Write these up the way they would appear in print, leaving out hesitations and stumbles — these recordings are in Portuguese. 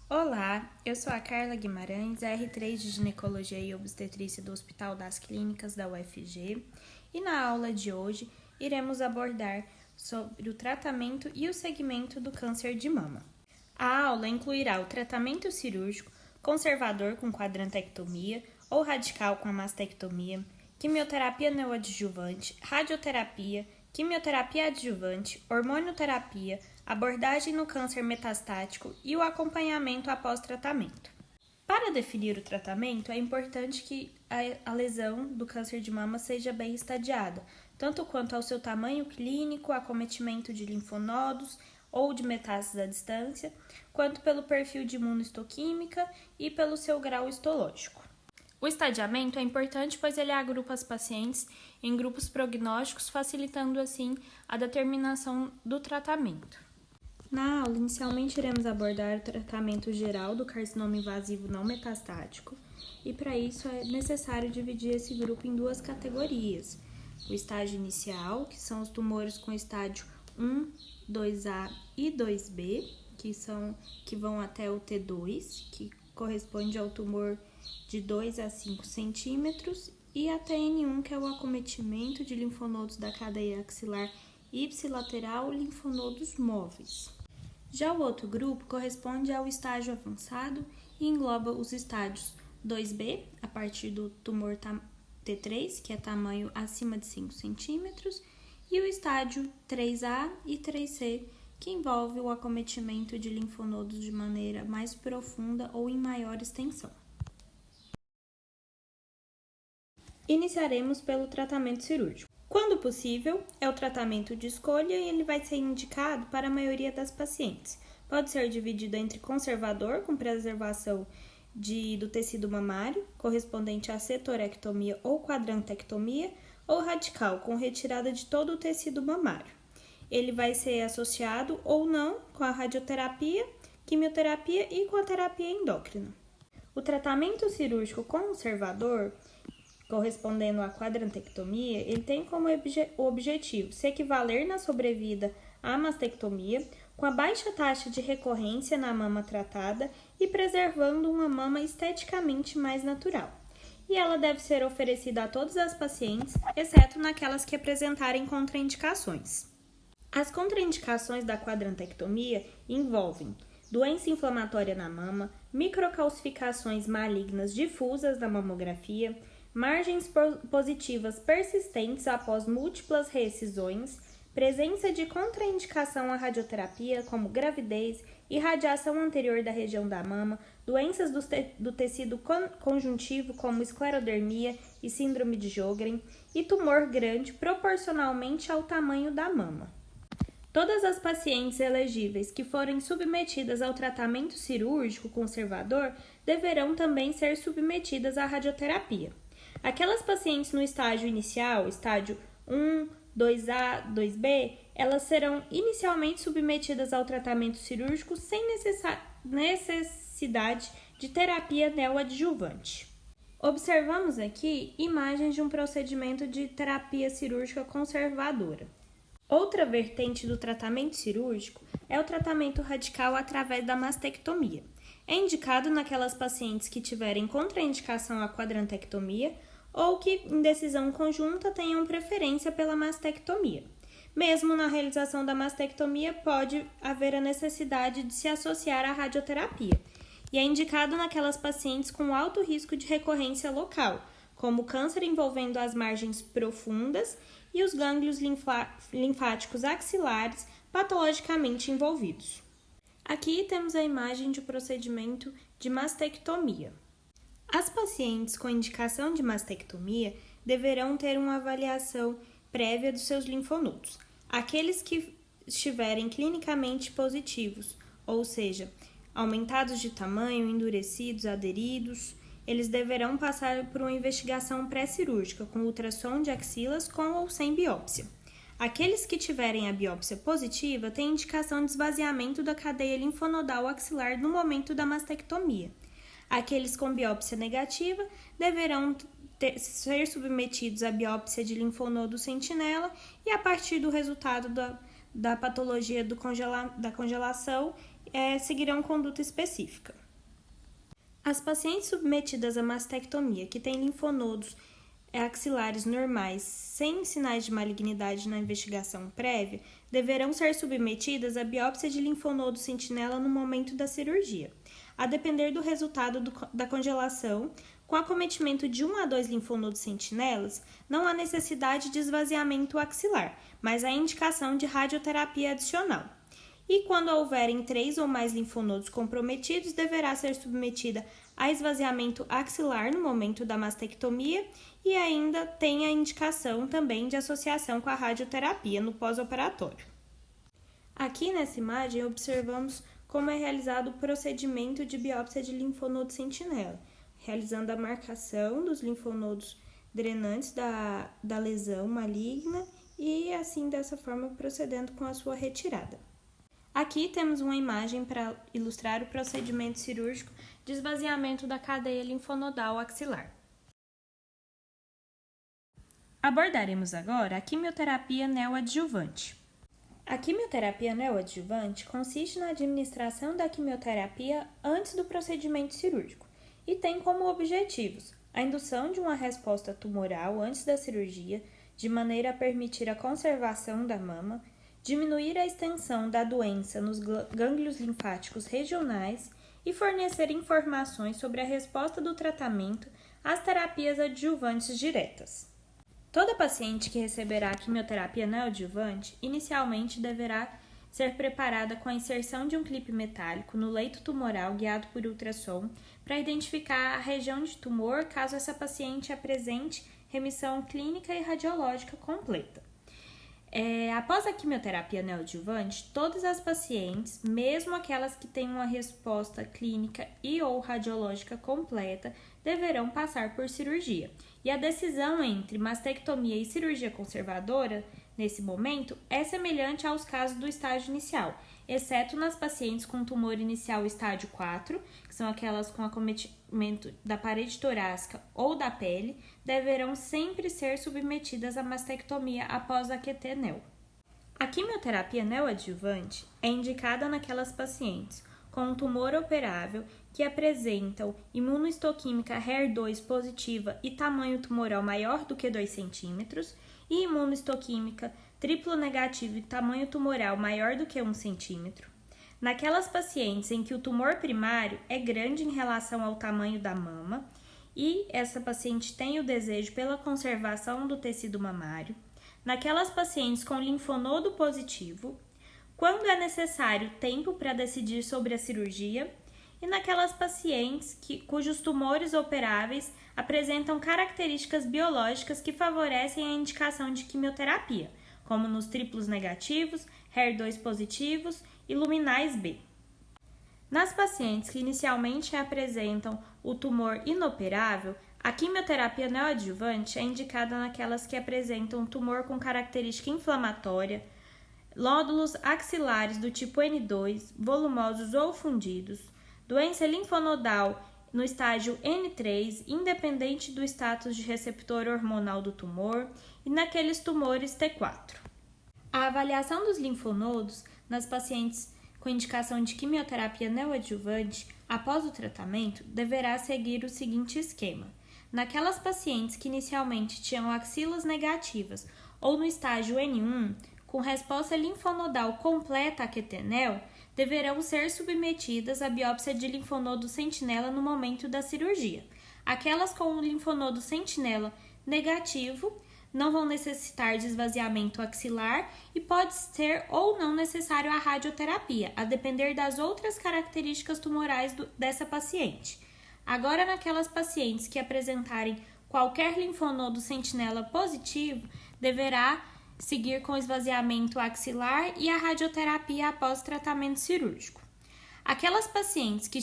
Olá, eu sou a Carla Guimarães, R3 de Ginecologia e Obstetrícia do Hospital das Clínicas da UFG, e na aula de hoje iremos abordar sobre o tratamento e o segmento do câncer de mama. A aula incluirá o tratamento cirúrgico, conservador com quadrantectomia ou radical com a mastectomia, quimioterapia neoadjuvante, radioterapia, quimioterapia adjuvante, hormonioterapia, abordagem no câncer metastático e o acompanhamento após tratamento. Para definir o tratamento, é importante que a lesão do câncer de mama seja bem estadiada, tanto quanto ao seu tamanho clínico, acometimento de linfonodos ou de metástases à distância, quanto pelo perfil de imunohistoquímica e pelo seu grau histológico. O estadiamento é importante, pois ele agrupa as pacientes em grupos prognósticos, facilitando assim a determinação do tratamento. Na aula, inicialmente iremos abordar o tratamento geral do carcinoma invasivo não metastático, e para isso é necessário dividir esse grupo em duas categorias. O estágio inicial, que são os tumores com estágio 1, 2A e 2B, que vão até o T2, que corresponde ao tumor de 2 a 5 centímetros, e a TN1, que é o acometimento de linfonodos da cadeia axilar ipsilateral, linfonodos móveis. Já o outro grupo corresponde ao estágio avançado e engloba os estádios 2B, a partir do tumor T3, que é tamanho acima de 5 centímetros, e o estádio 3A e 3C, que envolve o acometimento de linfonodos de maneira mais profunda ou em maior extensão. Iniciaremos pelo tratamento cirúrgico. Quando possível, é o tratamento de escolha e ele vai ser indicado para a maioria das pacientes. Pode ser dividido entre conservador, com preservação do tecido mamário, correspondente à setorectomia ou quadrantectomia, ou radical, com retirada de todo o tecido mamário. Ele vai ser associado ou não com a radioterapia, quimioterapia e com a terapia endócrina. O tratamento cirúrgico conservador, correspondendo à quadrantectomia, ele tem como objetivo se equivaler na sobrevida à mastectomia, com a baixa taxa de recorrência na mama tratada e preservando uma mama esteticamente mais natural. E ela deve ser oferecida a todas as pacientes, exceto naquelas que apresentarem contraindicações. As contraindicações da quadrantectomia envolvem doença inflamatória na mama, microcalcificações malignas difusas na mamografia, margens positivas persistentes após múltiplas reexcisões, presença de contraindicação à radioterapia, como gravidez, irradiação anterior da região da mama, doenças do tecido conjuntivo, como esclerodermia e síndrome de Sjögren, e tumor grande proporcionalmente ao tamanho da mama. Todas as pacientes elegíveis que forem submetidas ao tratamento cirúrgico conservador deverão também ser submetidas à radioterapia. Aquelas pacientes no estágio inicial, estágio 1, 2A, 2B, elas serão inicialmente submetidas ao tratamento cirúrgico sem necessidade de terapia neoadjuvante. Observamos aqui imagens de um procedimento de terapia cirúrgica conservadora. Outra vertente do tratamento cirúrgico é o tratamento radical através da mastectomia. É indicado naquelas pacientes que tiverem contraindicação à quadrantectomia ou que, em decisão conjunta, tenham preferência pela mastectomia. Mesmo na realização da mastectomia, pode haver a necessidade de se associar à radioterapia. E é indicado naquelas pacientes com alto risco de recorrência local, como câncer envolvendo as margens profundas e os gânglios linfáticos axilares patologicamente envolvidos. Aqui temos a imagem de procedimento de mastectomia. As pacientes com indicação de mastectomia deverão ter uma avaliação prévia dos seus linfonodos. Aqueles que estiverem clinicamente positivos, ou seja, aumentados de tamanho, endurecidos, aderidos, eles deverão passar por uma investigação pré-cirúrgica com ultrassom de axilas com ou sem biópsia. Aqueles que tiverem a biópsia positiva têm indicação de esvaziamento da cadeia linfonodal axilar no momento da mastectomia. Aqueles com biópsia negativa deverão ser submetidos à biópsia de linfonodo sentinela e, a partir do resultado da patologia da congelação seguirão conduta específica. As pacientes submetidas à mastectomia que têm linfonodos axilares normais sem sinais de malignidade na investigação prévia deverão ser submetidas à biópsia de linfonodo sentinela no momento da cirurgia. A depender do resultado da congelação, com acometimento de 1 a 2 linfonodos sentinelas, não há necessidade de esvaziamento axilar, mas há indicação de radioterapia adicional. E quando houverem 3 ou mais linfonodos comprometidos, deverá ser submetida a esvaziamento axilar no momento da mastectomia e ainda tem a indicação também de associação com a radioterapia no pós-operatório. Aqui nessa imagem observamos como é realizado o procedimento de biópsia de linfonodo sentinela, realizando a marcação dos linfonodos drenantes da lesão maligna e assim dessa forma procedendo com a sua retirada. Aqui temos uma imagem para ilustrar o procedimento cirúrgico de esvaziamento da cadeia linfonodal axilar. Abordaremos agora a quimioterapia neoadjuvante. A quimioterapia neoadjuvante consiste na administração da quimioterapia antes do procedimento cirúrgico e tem como objetivos a indução de uma resposta tumoral antes da cirurgia, de maneira a permitir a conservação da mama, diminuir a extensão da doença nos gânglios linfáticos regionais e fornecer informações sobre a resposta do tratamento às terapias adjuvantes diretas. Toda paciente que receberá a quimioterapia neoadjuvante inicialmente deverá ser preparada com a inserção de um clipe metálico no leito tumoral guiado por ultrassom para identificar a região de tumor caso essa paciente apresente remissão clínica e radiológica completa. Após a quimioterapia neoadjuvante, todas as pacientes, mesmo aquelas que têm uma resposta clínica e ou radiológica completa, deverão passar por cirurgia. E a decisão entre mastectomia e cirurgia conservadora, nesse momento, é semelhante aos casos do estágio inicial, exceto nas pacientes com tumor inicial estágio 4, que são aquelas com acometimento da parede torácica ou da pele, deverão sempre ser submetidas à mastectomia após a QT-NEO. A quimioterapia neoadjuvante é indicada naquelas pacientes com um tumor operável que apresentam imunohistoquímica HER2 positiva e tamanho tumoral maior do que 2 cm e imunohistoquímica triplo negativo e tamanho tumoral maior do que 1 cm. Naquelas pacientes em que o tumor primário é grande em relação ao tamanho da mama e essa paciente tem o desejo pela conservação do tecido mamário. Naquelas pacientes com linfonodo positivo, quando é necessário tempo para decidir sobre a cirurgia, e naquelas pacientes cujos tumores operáveis apresentam características biológicas que favorecem a indicação de quimioterapia, como nos triplos negativos, HER2 positivos e luminais B. Nas pacientes que inicialmente apresentam o tumor inoperável, a quimioterapia neoadjuvante é indicada naquelas que apresentam tumor com característica inflamatória, nódulos axilares do tipo N2, volumosos ou fundidos, doença linfonodal no estágio N3, independente do status de receptor hormonal do tumor, e naqueles tumores T4. A avaliação dos linfonodos nas pacientes com indicação de quimioterapia neoadjuvante após o tratamento deverá seguir o seguinte esquema. Naquelas pacientes que inicialmente tinham axilas negativas ou no estágio N1, com resposta linfonodal completa a QT-NEO, deverão ser submetidas à biópsia de linfonodo sentinela no momento da cirurgia. Aquelas com o linfonodo sentinela negativo não vão necessitar de esvaziamento axilar e pode ser ou não necessário a radioterapia, a depender das outras características tumorais dessa paciente. Agora, naquelas pacientes que apresentarem qualquer linfonodo sentinela positivo, deverá seguir com esvaziamento axilar e a radioterapia após tratamento cirúrgico. Aquelas pacientes que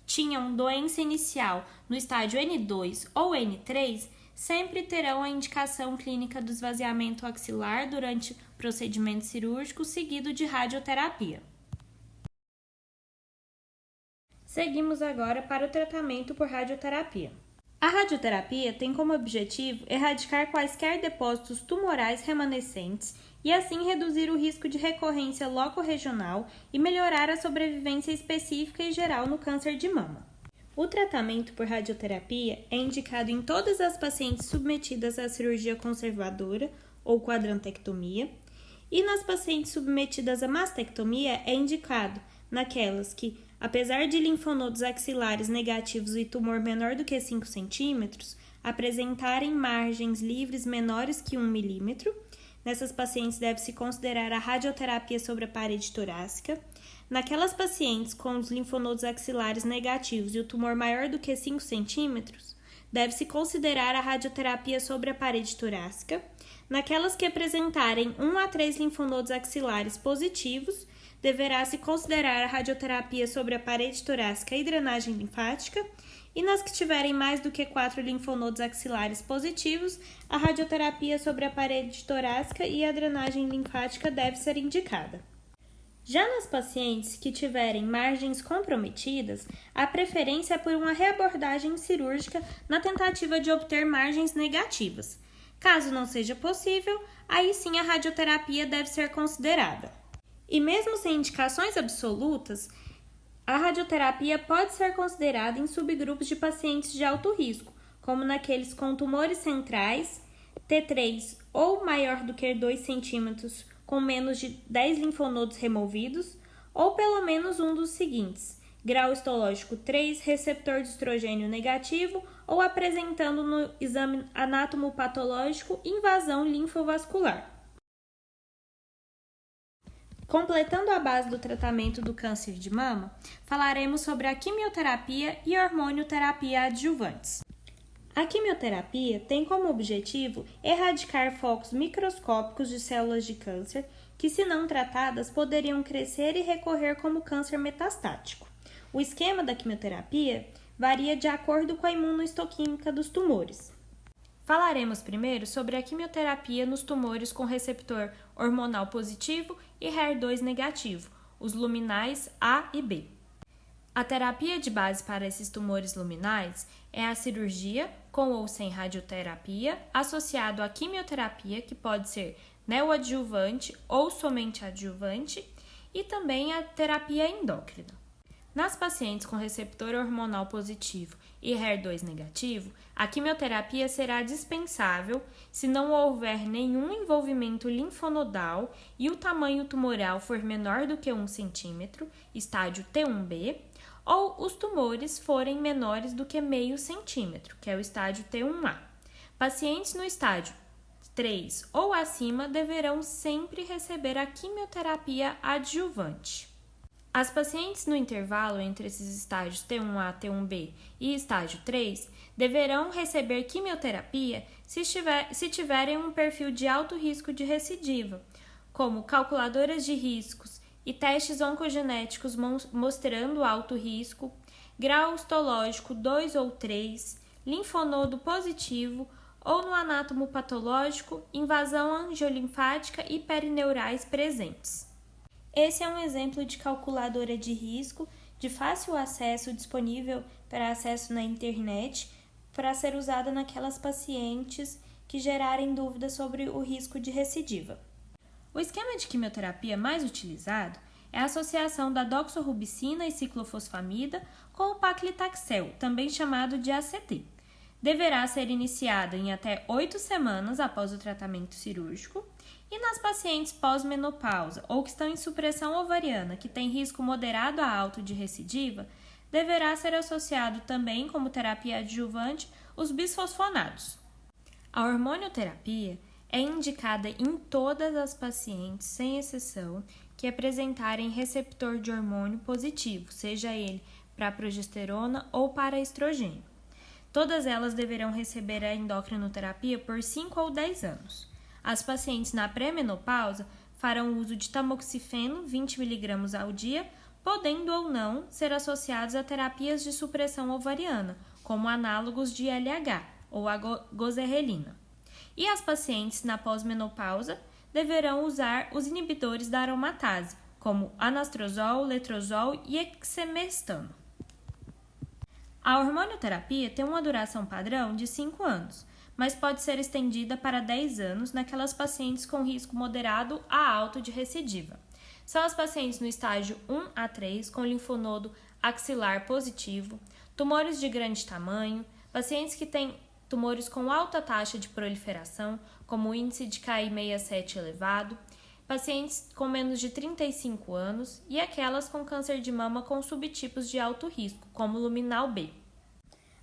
tinham doença inicial no estágio N2 ou N3 sempre terão a indicação clínica do esvaziamento axilar durante o procedimento cirúrgico seguido de radioterapia. Seguimos agora para o tratamento por radioterapia. A radioterapia tem como objetivo erradicar quaisquer depósitos tumorais remanescentes e assim reduzir o risco de recorrência locorregional e melhorar a sobrevivência específica e geral no câncer de mama. O tratamento por radioterapia é indicado em todas as pacientes submetidas à cirurgia conservadora ou quadrantectomia, e nas pacientes submetidas à mastectomia é indicado naquelas que, apesar de linfonodos axilares negativos e tumor menor do que 5 centímetros, apresentarem margens livres menores que 1 milímetro. Nessas pacientes deve-se considerar a radioterapia sobre a parede torácica. Naquelas pacientes com os linfonodos axilares negativos e o tumor maior do que 5 centímetros, deve-se considerar a radioterapia sobre a parede torácica. Naquelas que apresentarem 1 a 3 linfonodos axilares positivos, deverá-se considerar a radioterapia sobre a parede torácica e drenagem linfática, e nas que tiverem mais do que 4 linfonodos axilares positivos, a radioterapia sobre a parede torácica e a drenagem linfática deve ser indicada. Já nas pacientes que tiverem margens comprometidas, a preferência é por uma reabordagem cirúrgica na tentativa de obter margens negativas. Caso não seja possível, aí sim a radioterapia deve ser considerada. E mesmo sem indicações absolutas, a radioterapia pode ser considerada em subgrupos de pacientes de alto risco, como naqueles com tumores centrais, T3 ou maior do que 2 centímetros, com menos de 10 linfonodos removidos, ou pelo menos um dos seguintes: grau histológico 3, receptor de estrogênio negativo ou apresentando no exame anatomopatológico invasão linfovascular. Completando a base do tratamento do câncer de mama, falaremos sobre a quimioterapia e hormonioterapia adjuvantes. A quimioterapia tem como objetivo erradicar focos microscópicos de células de câncer que, se não tratadas, poderiam crescer e recorrer como câncer metastático. O esquema da quimioterapia varia de acordo com a imunohistoquímica dos tumores. Falaremos primeiro sobre a quimioterapia nos tumores com receptor hormonal positivo e HER2 negativo, os luminais A e B. A terapia de base para esses tumores luminais é a cirurgia, com ou sem radioterapia, associado à quimioterapia, que pode ser neoadjuvante ou somente adjuvante, e também a terapia endócrina. Nas pacientes com receptor hormonal positivo e HER2 negativo, a quimioterapia será dispensável se não houver nenhum envolvimento linfonodal e o tamanho tumoral for menor do que 1 centímetro, estádio T1B, ou os tumores forem menores do que meio centímetro, que é o estádio T1A. Pacientes no estádio 3 ou acima deverão sempre receber a quimioterapia adjuvante. As pacientes no intervalo entre esses estágios T1A, T1B e estágio 3 deverão receber quimioterapia se tiverem um perfil de alto risco de recidiva, como calculadoras de riscos e testes oncogenéticos mostrando alto risco, grau histológico 2 ou 3, linfonodo positivo ou no anátomo patológico, invasão angiolinfática e perineurais presentes. Esse é um exemplo de calculadora de risco de fácil acesso disponível para acesso na internet para ser usada naquelas pacientes que gerarem dúvidas sobre o risco de recidiva. O esquema de quimioterapia mais utilizado é a associação da doxorubicina e ciclofosfamida com o paclitaxel, também chamado de ACT. Deverá ser iniciada em até 8 semanas após o tratamento cirúrgico. E nas pacientes pós-menopausa ou que estão em supressão ovariana, que tem risco moderado a alto de recidiva, deverá ser associado também como terapia adjuvante os bisfosfonados. A hormonioterapia é indicada em todas as pacientes, sem exceção, que apresentarem receptor de hormônio positivo, seja ele para progesterona ou para estrogênio. Todas elas deverão receber a endocrinoterapia por 5 ou 10 anos. As pacientes na pré-menopausa farão uso de tamoxifeno 20 mg ao dia, podendo ou não ser associados a terapias de supressão ovariana, como análogos de LH ou a gozerrelina. E as pacientes na pós-menopausa deverão usar os inibidores da aromatase, como anastrozol, letrozol e exemestano. A hormonioterapia tem uma duração padrão de 5 anos, mas pode ser estendida para 10 anos naquelas pacientes com risco moderado a alto de recidiva. São as pacientes no estágio 1 a 3 com linfonodo axilar positivo, tumores de grande tamanho, pacientes que têm tumores com alta taxa de proliferação, como o índice de Ki67 elevado, pacientes com menos de 35 anos e aquelas com câncer de mama com subtipos de alto risco, como luminal B.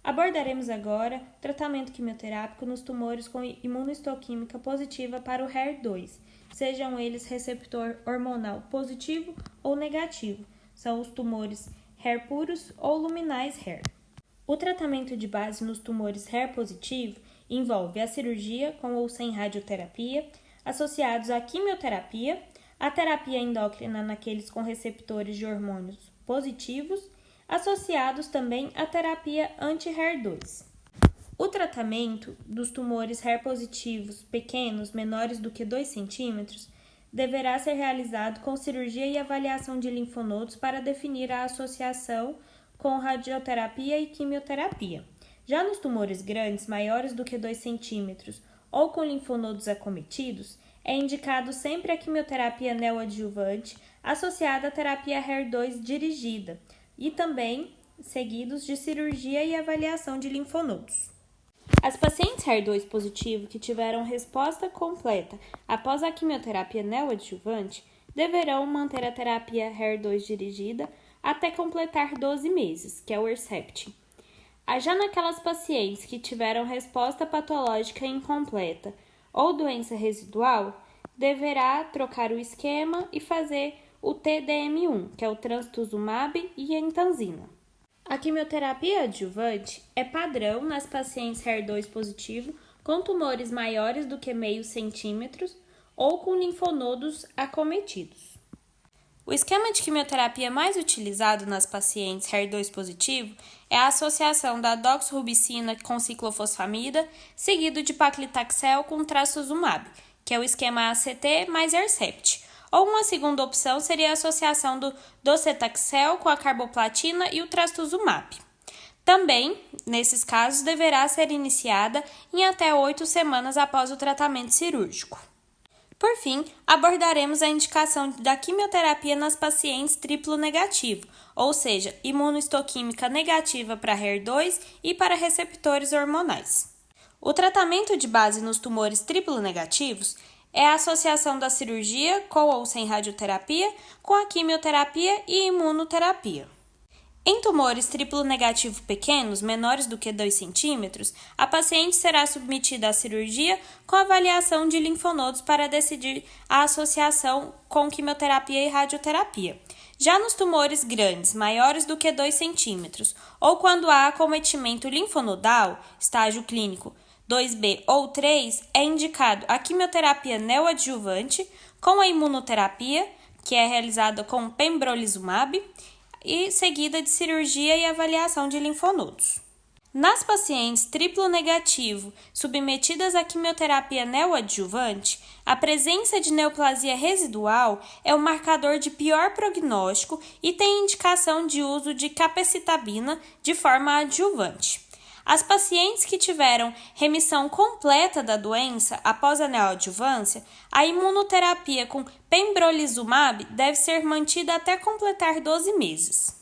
Abordaremos agora tratamento quimioterápico nos tumores com imunohistoquímica positiva para o HER2, sejam eles receptor hormonal positivo ou negativo, são os tumores HER puros ou luminais HER. O tratamento de base nos tumores HER positivo envolve a cirurgia com ou sem radioterapia, associados à quimioterapia, a terapia endócrina naqueles com receptores de hormônios positivos, associados também à terapia anti-HER2. O tratamento dos tumores HER positivos pequenos, menores do que 2 cm, deverá ser realizado com cirurgia e avaliação de linfonodos para definir a associação com radioterapia e quimioterapia. Já nos tumores grandes, maiores do que 2 cm ou com linfonodos acometidos, é indicado sempre a quimioterapia neoadjuvante associada à terapia HER2 dirigida e também seguidos de cirurgia e avaliação de linfonodos. As pacientes HER2 positivo que tiveram resposta completa após a quimioterapia neoadjuvante deverão manter a terapia HER2 dirigida até completar 12 meses, que é o Herceptin. Já naquelas pacientes que tiveram resposta patológica incompleta ou doença residual, deverá trocar o esquema e fazer o TDM1, que é o trastuzumab e entanzina. A quimioterapia adjuvante é padrão nas pacientes HER2 positivo com tumores maiores do que meio centímetros ou com linfonodos acometidos. O esquema de quimioterapia mais utilizado nas pacientes HER2 positivo é a associação da doxorubicina com ciclofosfamida, seguido de paclitaxel com trastuzumab, que é o esquema ACT mais Hercept. Ou uma segunda opção seria a associação do docetaxel com a carboplatina e o trastuzumab. Também, nesses casos, deverá ser iniciada em até 8 semanas após o tratamento cirúrgico. Por fim, abordaremos a indicação da quimioterapia nas pacientes triplo negativo, ou seja, imunohistoquímica negativa para HER2 e para receptores hormonais. O tratamento de base nos tumores triplo negativos é a associação da cirurgia com ou sem radioterapia com a quimioterapia e imunoterapia. Em tumores triplo negativo pequenos, menores do que 2 cm, a paciente será submetida à cirurgia com avaliação de linfonodos para decidir a associação com quimioterapia e radioterapia. Já nos tumores grandes, maiores do que 2 cm, ou quando há acometimento linfonodal, estágio clínico 2B ou 3, é indicado a quimioterapia neoadjuvante com a imunoterapia, que é realizada com pembrolizumab, e seguida de cirurgia e avaliação de linfonodos. Nas pacientes triplo negativo submetidas à quimioterapia neoadjuvante, a presença de neoplasia residual é o marcador de pior prognóstico e tem indicação de uso de capecitabina de forma adjuvante. As pacientes que tiveram remissão completa da doença após a neoadjuvância, a imunoterapia com pembrolizumab deve ser mantida até completar 12 meses.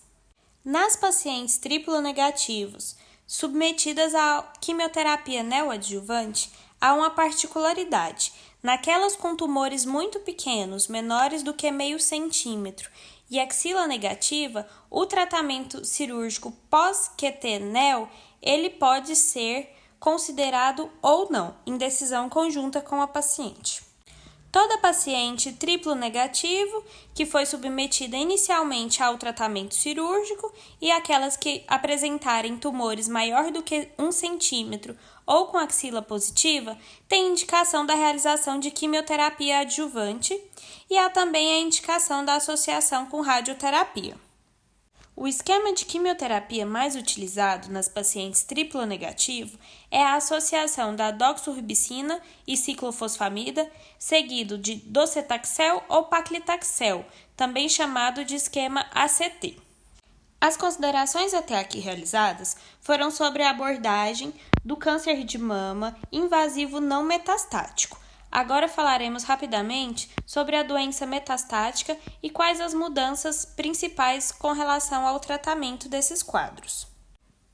Nas pacientes triplo negativos submetidas à quimioterapia neoadjuvante, há uma particularidade. Naquelas com tumores muito pequenos, menores do que meio centímetro, e axila negativa, o tratamento cirúrgico pós-QT-NEO ele pode ser considerado ou não, em decisão conjunta com a paciente. Toda paciente triplo negativo que foi submetida inicialmente ao tratamento cirúrgico e aquelas que apresentarem tumores maior do que 1 centímetro ou com axila positiva têm indicação da realização de quimioterapia adjuvante e há também a indicação da associação com radioterapia. O esquema de quimioterapia mais utilizado nas pacientes triplo negativo é a associação da doxorubicina e ciclofosfamida, seguido de docetaxel ou paclitaxel, também chamado de esquema ACT. As considerações até aqui realizadas foram sobre a abordagem do câncer de mama invasivo não metastático. Agora falaremos rapidamente sobre a doença metastática e quais as mudanças principais com relação ao tratamento desses quadros.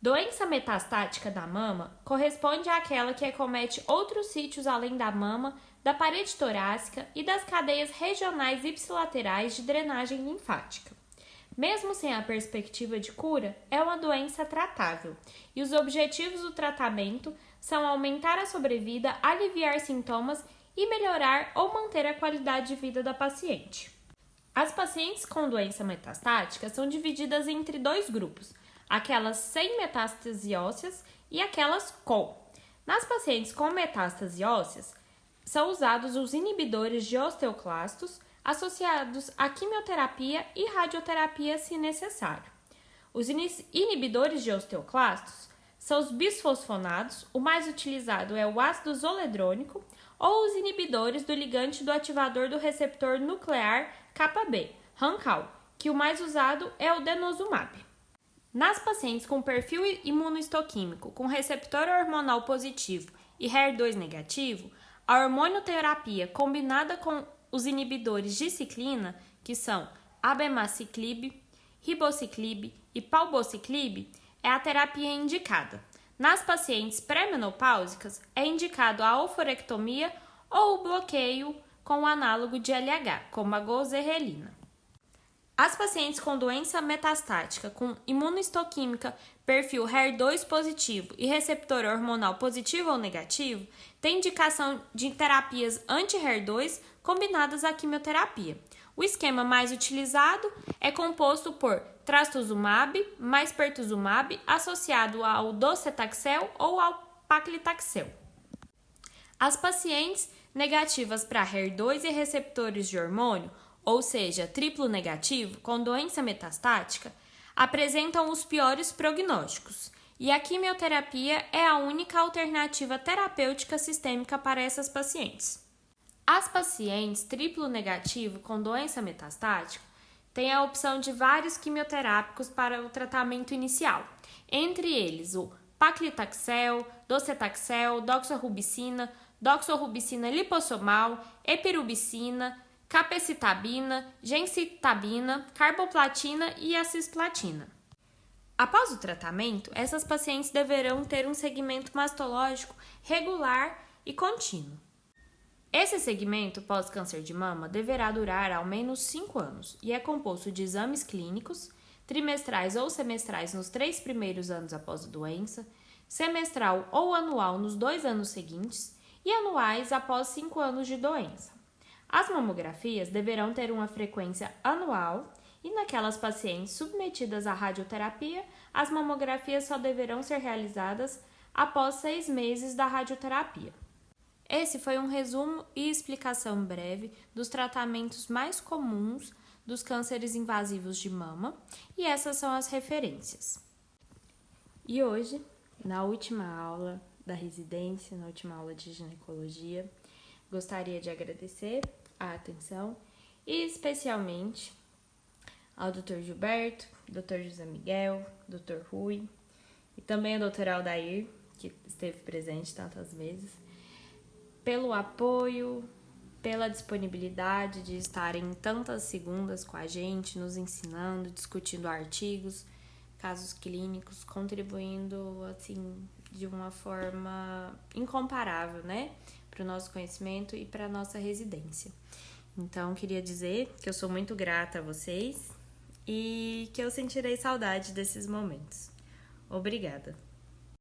Doença metastática da mama corresponde àquela que acomete outros sítios além da mama, da parede torácica e das cadeias regionais ipsilaterais de drenagem linfática. Mesmo sem a perspectiva de cura, é uma doença tratável, e os objetivos do tratamento são aumentar a sobrevida, aliviar sintomas e melhorar ou manter a qualidade de vida da paciente. As pacientes com doença metastática são divididas entre dois grupos, aquelas sem metástase ósseas e aquelas com. Nas pacientes com metástase ósseas, são usados os inibidores de osteoclastos, associados à quimioterapia e radioterapia se necessário. Os inibidores de osteoclastos são os bisfosfonados, o mais utilizado é o ácido zoledrônico, ou os inibidores do ligante do ativador do receptor nuclear Kb, RANKAL, que o mais usado é o denosumab. Nas pacientes com perfil imunohistoquímico com receptor hormonal positivo e HER2 negativo, a hormonioterapia combinada com os inibidores de ciclina, que são abemaciclib, ribociclib e palbociclib, é a terapia indicada. Nas pacientes pré-menopáusicas, é indicado a oforectomia ou o bloqueio com o análogo de LH, como a gozerrelina. As pacientes com doença metastática com imunohistoquímica, perfil HER2 positivo e receptor hormonal positivo ou negativo têm indicação de terapias anti-HER2 combinadas à quimioterapia. O esquema mais utilizado é composto por trastuzumab mais pertuzumab associado ao docetaxel ou ao paclitaxel. As pacientes negativas para HER2 e receptores de hormônio, ou seja, triplo negativo, com doença metastática, apresentam os piores prognósticos, e a quimioterapia é a única alternativa terapêutica sistêmica para essas pacientes. As pacientes triplo negativo com doença metastática têm a opção de vários quimioterápicos para o tratamento inicial, entre eles o paclitaxel, docetaxel, doxorubicina lipossomal, epirubicina, capecitabina, gencitabina, carboplatina e a cisplatina. Após o tratamento, essas pacientes deverão ter um segmento mastológico regular e contínuo. Esse segmento pós-câncer de mama deverá durar ao menos 5 anos e é composto de exames clínicos, trimestrais ou semestrais nos 3 primeiros anos após a doença, semestral ou anual nos 2 anos seguintes e anuais após 5 anos de doença. As mamografias deverão ter uma frequência anual e naquelas pacientes submetidas à radioterapia, as mamografias só deverão ser realizadas após 6 meses da radioterapia. Esse foi um resumo e explicação breve dos tratamentos mais comuns dos cânceres invasivos de mama e essas são as referências. E hoje, na última aula da residência, na última aula de ginecologia, gostaria de agradecer a atenção e especialmente ao Dr. Gilberto, Dr. José Miguel, Dr. Rui e também ao Dr. Aldair, que esteve presente tantas vezes, pelo apoio, pela disponibilidade de estarem tantas segundas com a gente, nos ensinando, discutindo artigos, casos clínicos, contribuindo assim de uma forma incomparável, né, para o nosso conhecimento e para a nossa residência. Então, queria dizer que eu sou muito grata a vocês e que eu sentirei saudade desses momentos. Obrigada!